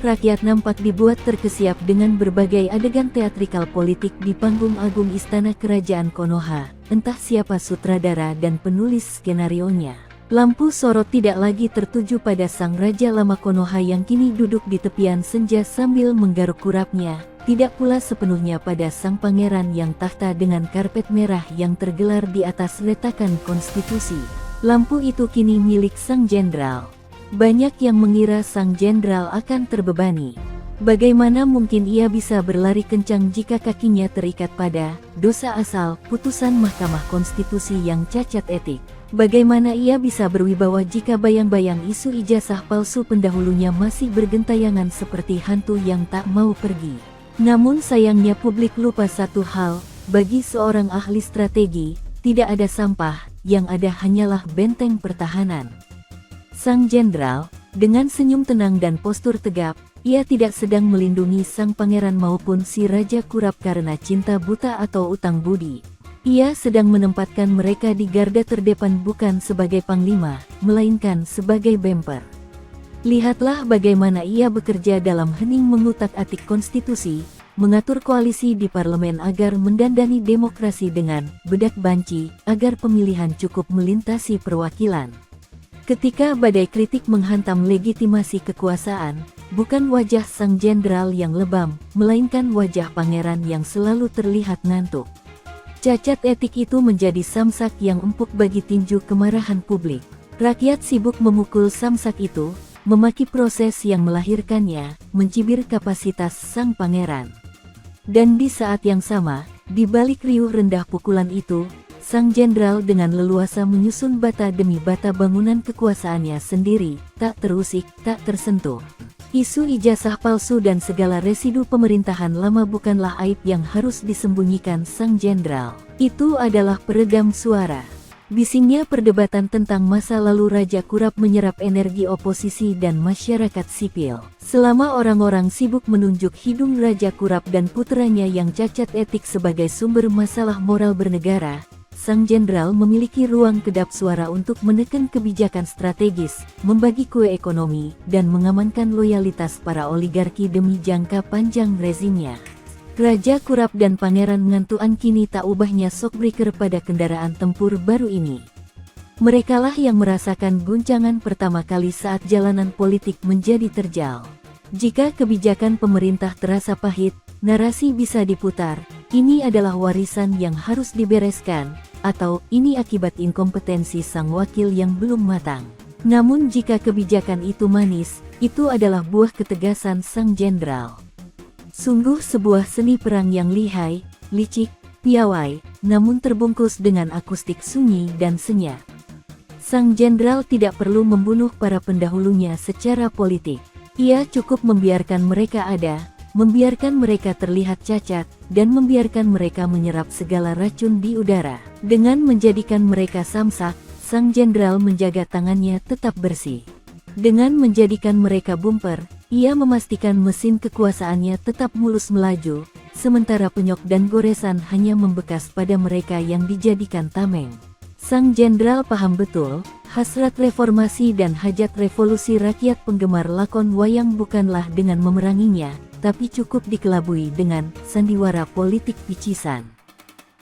rakyat nampak dibuat terkesiap dengan berbagai adegan teatrikal politik di panggung agung Istana Kerajaan Konoha, entah siapa sutradara dan penulis skenarionya. Lampu sorot tidak lagi tertuju pada sang raja lama Konoha yang kini duduk di tepian senja sambil menggaruk kurapnya, tidak pula sepenuhnya pada sang pangeran yang tahta dengan karpet merah yang tergelar di atas retakan konstitusi. Lampu itu kini milik sang jenderal. Banyak yang mengira sang jenderal akan terbebani. Bagaimana mungkin ia bisa berlari kencang jika kakinya terikat pada dosa asal putusan Mahkamah Konstitusi yang cacat etik? Bagaimana ia bisa berwibawa jika bayang-bayang isu ijazah palsu pendahulunya masih bergentayangan seperti hantu yang tak mau pergi? Namun sayangnya publik lupa satu hal, bagi seorang ahli strategi, tidak ada sampah, yang ada hanyalah benteng pertahanan. Sang jenderal, dengan senyum tenang dan postur tegap, ia tidak sedang melindungi sang pangeran maupun si raja kurap karena cinta buta atau utang budi. Ia sedang menempatkan mereka di garda terdepan bukan sebagai panglima, melainkan sebagai bemper. Lihatlah bagaimana ia bekerja dalam hening mengutak-atik konstitusi, mengatur koalisi di parlemen agar mendandani demokrasi dengan bedak banci, agar pemilihan cukup melintasi perwakilan. Ketika badai kritik menghantam legitimasi kekuasaan, bukan wajah sang jenderal yang lebam, melainkan wajah pangeran yang selalu terlihat ngantuk. Cacat etik itu menjadi samsak yang empuk bagi tinju kemarahan publik. Rakyat sibuk memukul samsak itu, memaki proses yang melahirkannya, mencibir kapasitas sang pangeran. Dan di saat yang sama, di balik riuh rendah pukulan itu, sang jenderal dengan leluasa menyusun bata demi bata bangunan kekuasaannya sendiri, tak terusik, tak tersentuh. Isu ijazah palsu dan segala residu pemerintahan lama bukanlah aib yang harus disembunyikan sang jenderal. Itu adalah peredam suara. Bisingnya perdebatan tentang masa lalu Raja Kurap menyerap energi oposisi dan masyarakat sipil. Selama orang-orang sibuk menunjuk hidung Raja Kurap dan puteranya yang cacat etik sebagai sumber masalah moral bernegara, sang jenderal memiliki ruang kedap suara untuk menekan kebijakan strategis, membagi kue ekonomi, dan mengamankan loyalitas para oligarki demi jangka panjang rezimnya. Raja Kurap dan Pangeran Ngantuan kini tak ubahnya shockbreaker pada kendaraan tempur baru ini. Merekalah yang merasakan guncangan pertama kali saat jalanan politik menjadi terjal. Jika kebijakan pemerintah terasa pahit, narasi bisa diputar, ini adalah warisan yang harus dibereskan, atau ini akibat inkompetensi sang wakil yang belum matang. Namun jika kebijakan itu manis, itu adalah buah ketegasan sang jenderal. Sungguh sebuah seni perang yang lihai, licik, piawai, namun terbungkus dengan akustik sunyi dan senyap. Sang jenderal tidak perlu membunuh para pendahulunya secara politik. Ia cukup membiarkan mereka ada, membiarkan mereka terlihat cacat, dan membiarkan mereka menyerap segala racun di udara. Dengan menjadikan mereka samsak, sang jenderal menjaga tangannya tetap bersih. Dengan menjadikan mereka bumper, ia memastikan mesin kekuasaannya tetap mulus melaju, sementara penyok dan goresan hanya membekas pada mereka yang dijadikan tameng. Sang jenderal paham betul, hasrat reformasi dan hajat revolusi rakyat penggemar lakon wayang bukanlah dengan memeranginya, tapi cukup dikelabui dengan sandiwara politik picisan.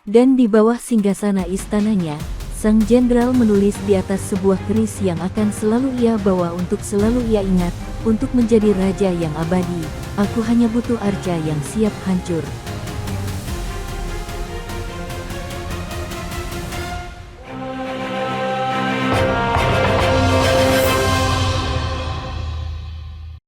Dan di bawah singgasana istananya, sang jenderal menulis di atas sebuah keris yang akan selalu ia bawa untuk selalu ia ingat, untuk menjadi raja yang abadi, aku hanya butuh arca yang siap hancur,